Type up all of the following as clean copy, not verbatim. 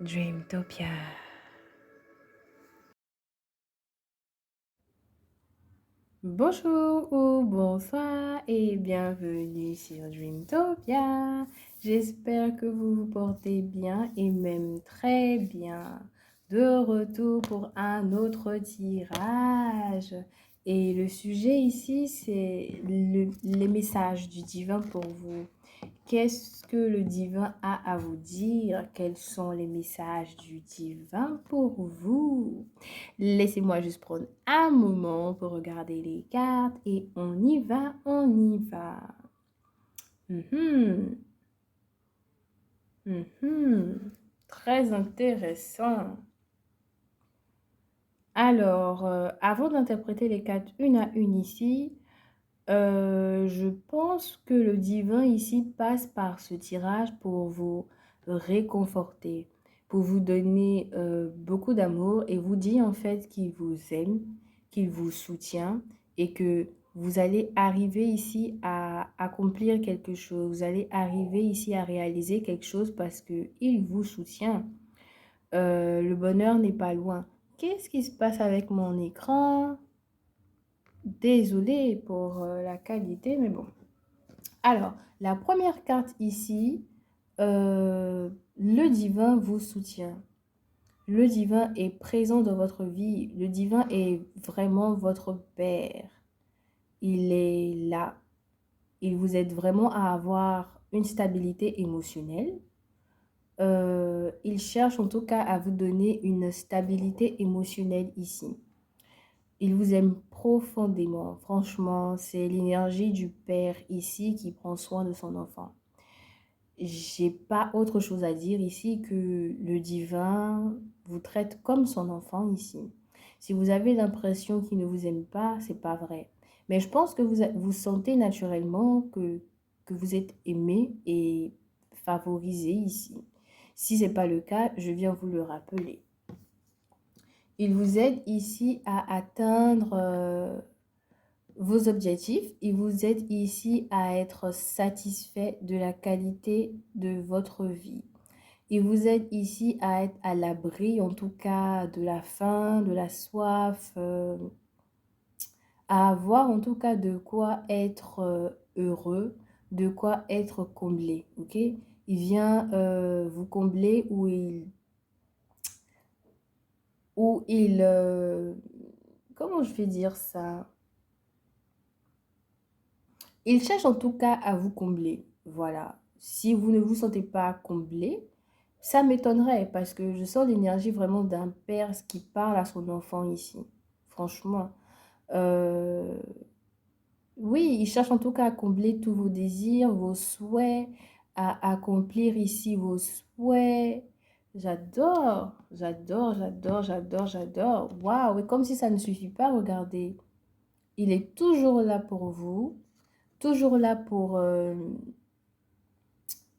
Dreamtopia. Bonjour ou bonsoir et bienvenue sur Dreamtopia. J'espère que vous vous portez bien et même très bien. De retour pour un autre tirage. Et le sujet ici, c'est les messages du divin pour vous. Qu'est-ce que le divin a à vous dire? Quels sont les messages du divin pour vous? Laissez-moi juste prendre un moment pour regarder les cartes et on y va, on y va. Mhm, mhm. Très intéressant. Alors, avant d'interpréter les cartes une à une ici, je pense que le divin ici passe par ce tirage pour vous réconforter, pour vous donner beaucoup d'amour et vous dit en fait qu'il vous aime, qu'il vous soutient et que vous allez arriver ici à accomplir quelque chose. Vous allez arriver ici à réaliser quelque chose parce que il vous soutient. Le bonheur n'est pas loin. Qu'est-ce qui se passe avec mon écran? Désolée pour la qualité, mais bon. Alors, la première carte ici, le divin vous soutient. Le divin est présent dans votre vie. Le divin est vraiment votre père. Il est là. Il vous aide vraiment à avoir une stabilité émotionnelle. Il cherche en tout cas à vous donner une stabilité émotionnelle ici. Il vous aime profondément. Franchement, c'est l'énergie du père ici qui prend soin de son enfant. J'ai pas autre chose à dire ici que le divin vous traite comme son enfant ici. Si vous avez l'impression qu'il ne vous aime pas, c'est pas vrai. Mais je pense que vous sentez naturellement que vous êtes aimé et favorisé ici. Si ce n'est pas le cas, je viens vous le rappeler. Il vous aide ici à atteindre vos objectifs. Il vous aide ici à être satisfait de la qualité de votre vie. Il vous aide ici à être à l'abri, en tout cas, de la faim, de la soif, à avoir en tout cas de quoi être heureux, de quoi être comblé. Ok? Il vient vous combler comment je vais dire ça? Il cherche en tout cas à vous combler. Voilà. Si vous ne vous sentez pas comblé, ça m'étonnerait parce que je sens l'énergie vraiment d'un père qui parle à son enfant ici. Franchement. Euh, oui, il cherche en tout cas à combler tous vos désirs, vos souhaits, à accomplir ici vos souhaits. J'adore, j'adore, j'adore, j'adore, j'adore. Waouh, et comme si ça ne suffit pas, regardez. Il est toujours là pour vous, toujours là pour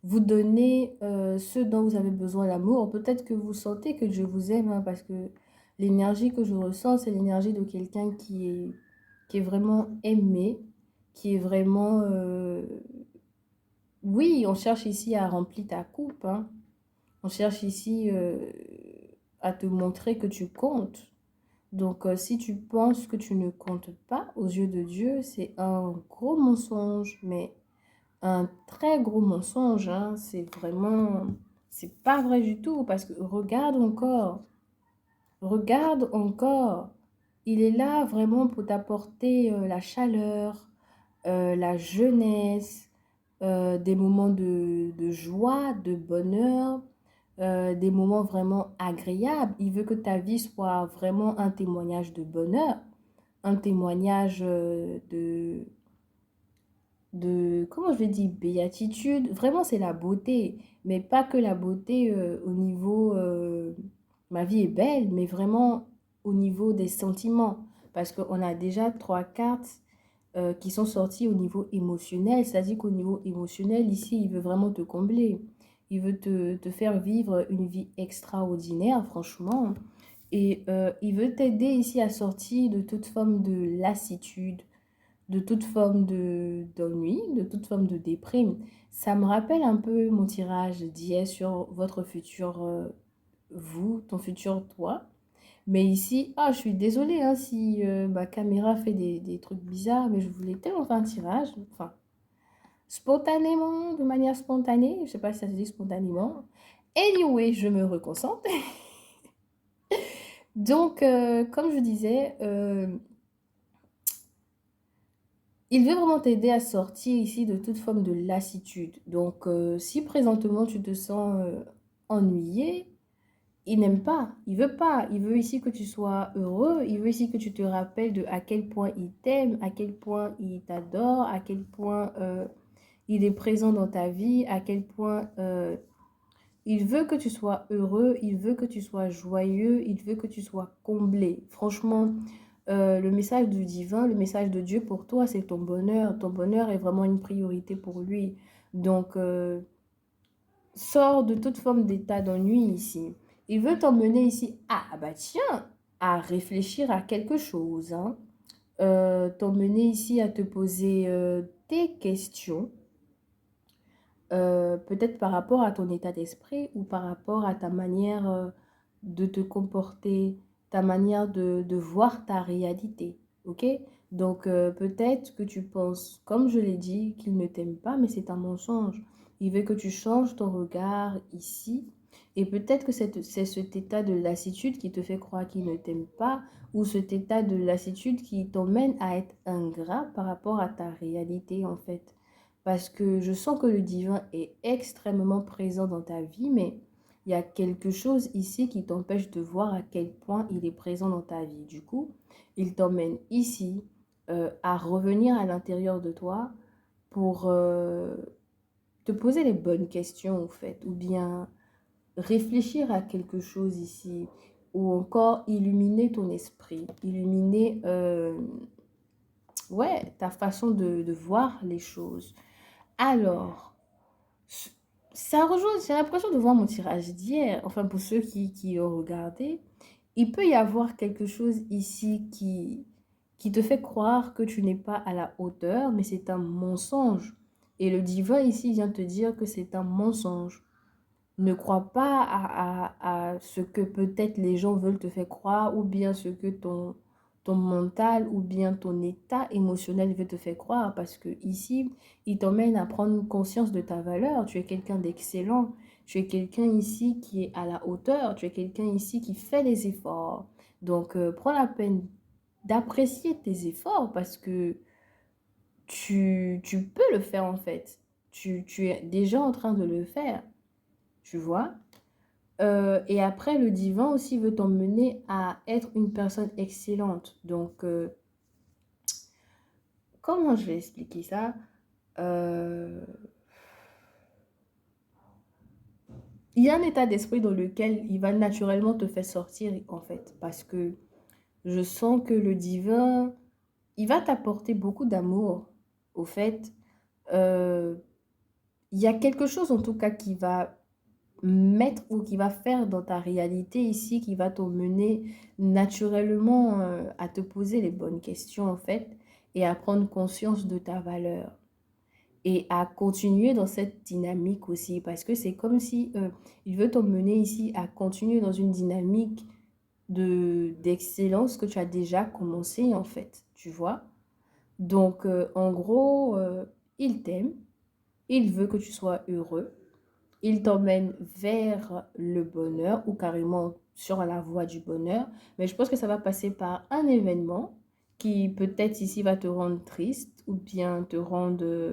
vous donner ce dont vous avez besoin, l'amour. Peut-être que vous sentez que je vous aime, hein, parce que l'énergie que je ressens, c'est l'énergie de quelqu'un qui est vraiment aimé, qui est vraiment... Oui, on cherche ici à remplir ta coupe, hein. On cherche ici à te montrer que tu comptes. Donc, si tu penses que tu ne comptes pas aux yeux de Dieu, c'est un gros mensonge, mais un très gros mensonge, hein. C'est vraiment, c'est pas vrai du tout parce que regarde encore. Il est là vraiment pour t'apporter la chaleur, la jeunesse, des moments de joie, de bonheur, des moments vraiment agréables. Il veut que ta vie soit vraiment un témoignage de bonheur, un témoignage comment je vais dire, béatitude. Vraiment, c'est la beauté, mais pas que la beauté au niveau, ma vie est belle, mais vraiment au niveau des sentiments. Parce qu'on a déjà trois cartes qui sont sorties au niveau émotionnel. C'est-à-dire qu'au niveau émotionnel, ici, il veut vraiment te combler. Il veut te faire vivre une vie extraordinaire, franchement. Et il veut t'aider ici à sortir de toute forme de lassitude, de toute forme d'ennui, de toute forme de déprime. Ça me rappelle un peu mon tirage d'hier sur votre futur vous, ton futur toi. Mais ici, ah, je suis désolée hein, si ma caméra fait des trucs bizarres, mais je voulais tellement faire un tirage, enfin, spontanément, de manière spontanée, je sais pas si ça se dit spontanément. Anyway, je me reconcentre. Donc, comme je disais, il veut vraiment t'aider à sortir ici de toute forme de lassitude. Donc, si présentement tu te sens ennuyé, il n'aime pas, il veut pas. Il veut ici que tu sois heureux, il veut ici que tu te rappelles de à quel point il t'aime, à quel point il t'adore, à quel point il est présent dans ta vie, à quel point il veut que tu sois heureux, il veut que tu sois joyeux, il veut que tu sois comblé. Franchement, le message du divin, le message de Dieu pour toi, c'est ton bonheur. Ton bonheur est vraiment une priorité pour lui. Donc, sors de toute forme d'état d'ennui ici. Il veut t'emmener ici, ah bah tiens, à réfléchir à quelque chose, hein. T'emmener ici à te poser des questions, peut-être par rapport à ton état d'esprit ou par rapport à ta manière de te comporter, ta manière de voir ta réalité, ok? Donc peut-être que tu penses, comme je l'ai dit, qu'il ne t'aime pas, mais c'est un mensonge. Il veut que tu changes ton regard ici. Et peut-être que c'est cet état de lassitude qui te fait croire qu'il ne t'aime pas, ou cet état de lassitude qui t'emmène à être ingrat par rapport à ta réalité, en fait. Parce que je sens que le divin est extrêmement présent dans ta vie, mais il y a quelque chose ici qui t'empêche de voir à quel point il est présent dans ta vie. Du coup, il t'emmène ici à revenir à l'intérieur de toi pour te poser les bonnes questions, en fait, ou bien réfléchir à quelque chose ici, ou encore illuminer ton esprit, illuminer ouais, ta façon de voir les choses. Alors, ça rejoint, j'ai l'impression de voir mon tirage d'hier, enfin pour ceux qui ont regardé, il peut y avoir quelque chose ici qui te fait croire que tu n'es pas à la hauteur, mais c'est un mensonge. Et le divin ici vient te dire que c'est un mensonge. Ne crois pas à ce que peut-être les gens veulent te faire croire ou bien ce que ton mental ou bien ton état émotionnel veut te faire croire parce que ici, il t'emmène à prendre conscience de ta valeur. Tu es quelqu'un d'excellent. Tu es quelqu'un ici qui est à la hauteur. Tu es quelqu'un ici qui fait des efforts. Donc, prends la peine d'apprécier tes efforts parce que tu peux le faire en fait. Tu es déjà en train de le faire. Tu vois? Et après, le divin aussi veut t'emmener à être une personne excellente. Donc, comment je vais expliquer ça? Euh, Il y a un état d'esprit dans lequel il va naturellement te faire sortir, en fait. Parce que je sens que le divin, il va t'apporter beaucoup d'amour. Au fait, euh, il y a quelque chose en tout cas qui va mettre ou qui va faire dans ta réalité ici, qui va t'emmener naturellement à te poser les bonnes questions en fait et à prendre conscience de ta valeur et à continuer dans cette dynamique aussi parce que c'est comme si il veut t'emmener ici à continuer dans une dynamique d'excellence que tu as déjà commencé en fait, tu vois. Donc en gros, il t'aime, il veut que tu sois heureux, il t'emmène vers le bonheur ou carrément sur la voie du bonheur. Mais je pense que ça va passer par un événement qui peut-être ici va te rendre triste ou bien te rendre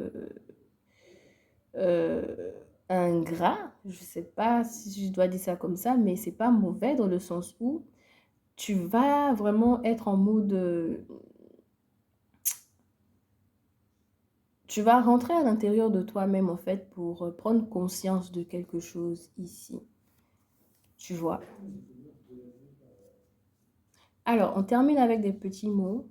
euh, ingrat. Je ne sais pas si je dois dire ça comme ça, mais c'est pas mauvais dans le sens où tu vas vraiment être en mode... tu vas rentrer à l'intérieur de toi-même en fait pour prendre conscience de quelque chose ici. Tu vois. Alors, on termine avec des petits mots.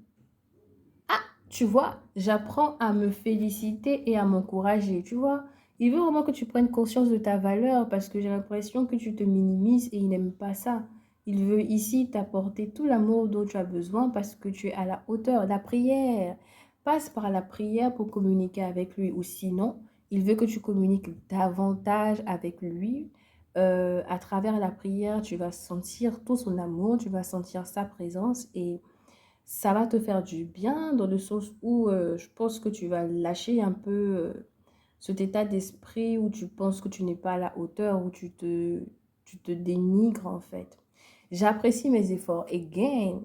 Ah, tu vois, j'apprends à me féliciter et à m'encourager. Tu vois, il veut vraiment que tu prennes conscience de ta valeur parce que j'ai l'impression que tu te minimises et il n'aime pas ça. Il veut ici t'apporter tout l'amour dont tu as besoin parce que tu es à la hauteur. La prière passe par la prière pour communiquer avec lui ou sinon, il veut que tu communiques davantage avec lui À travers la prière, tu vas sentir tout son amour, tu vas sentir sa présence et ça va te faire du bien dans le sens où je pense que tu vas lâcher un peu cet état d'esprit où tu penses que tu n'es pas à la hauteur, où tu te dénigres en fait. J'apprécie mes efforts. Again,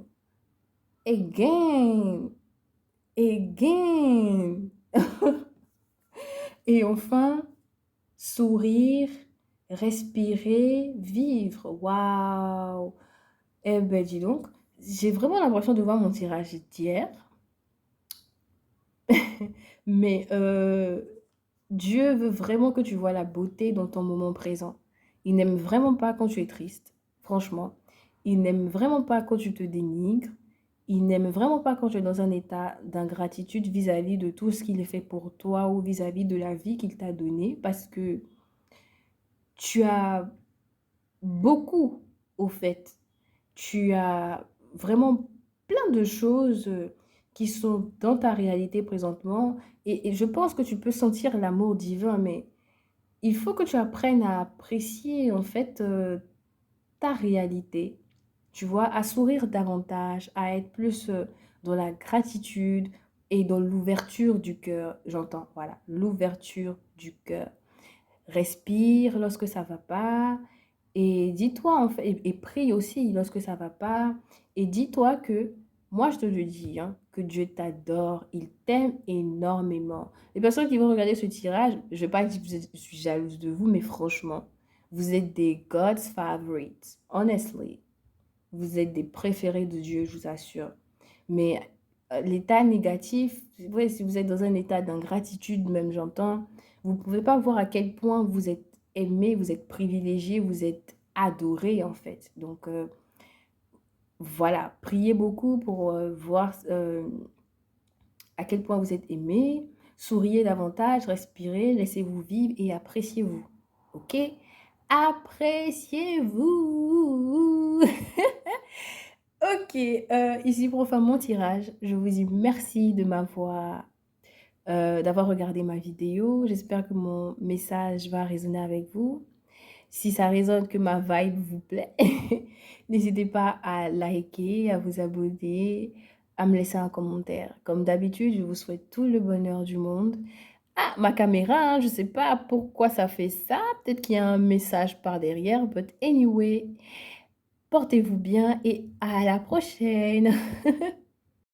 again, again. Et enfin, sourire, respirer, vivre. Waouh! Eh ben, dis donc, j'ai vraiment l'impression de voir mon tirage d'hier. Mais Dieu veut vraiment que tu vois la beauté dans ton moment présent. Il n'aime vraiment pas quand tu es triste, franchement. Il n'aime vraiment pas quand tu te dénigres. Il n'aime vraiment pas quand tu es dans un état d'ingratitude vis-à-vis de tout ce qu'il fait pour toi ou vis-à-vis de la vie qu'il t'a donnée parce que tu as beaucoup au fait. Tu as vraiment plein de choses qui sont dans ta réalité présentement et je pense que tu peux sentir l'amour divin, mais il faut que tu apprennes à apprécier en fait ta réalité, tu vois, à sourire davantage, à être plus dans la gratitude et dans l'ouverture du cœur, j'entends, voilà, l'ouverture du cœur. Respire lorsque ça va pas et dis-toi en fait et prie aussi lorsque ça va pas et dis-toi que moi je te le dis hein, que Dieu t'adore, il t'aime énormément. Les personnes qui vont regarder ce tirage, je vais pas dire que je suis jalouse de vous, mais franchement, vous êtes des God's favorites, honestly. Vous êtes des préférés de Dieu, je vous assure. Mais l'état négatif, ouais, si vous êtes dans un état d'ingratitude, même j'entends, vous ne pouvez pas voir à quel point vous êtes aimé, vous êtes privilégié, vous êtes adoré en fait. Donc voilà, priez beaucoup pour voir à quel point vous êtes aimé, souriez davantage, respirez, laissez-vous vivre et appréciez-vous. Ok? Appréciez-vous. Ok, ici pour faire mon tirage, je vous dis merci de d'avoir regardé ma vidéo. J'espère que mon message va résonner avec vous. Si ça résonne, que ma vibe vous plaît, n'hésitez pas à liker, à vous abonner, à me laisser un commentaire. Comme d'habitude, je vous souhaite tout le bonheur du monde. Ah, ma caméra, hein, je sais pas pourquoi ça fait ça. Peut-être qu'il y a un message par derrière, but anyway, portez-vous bien et à la prochaine.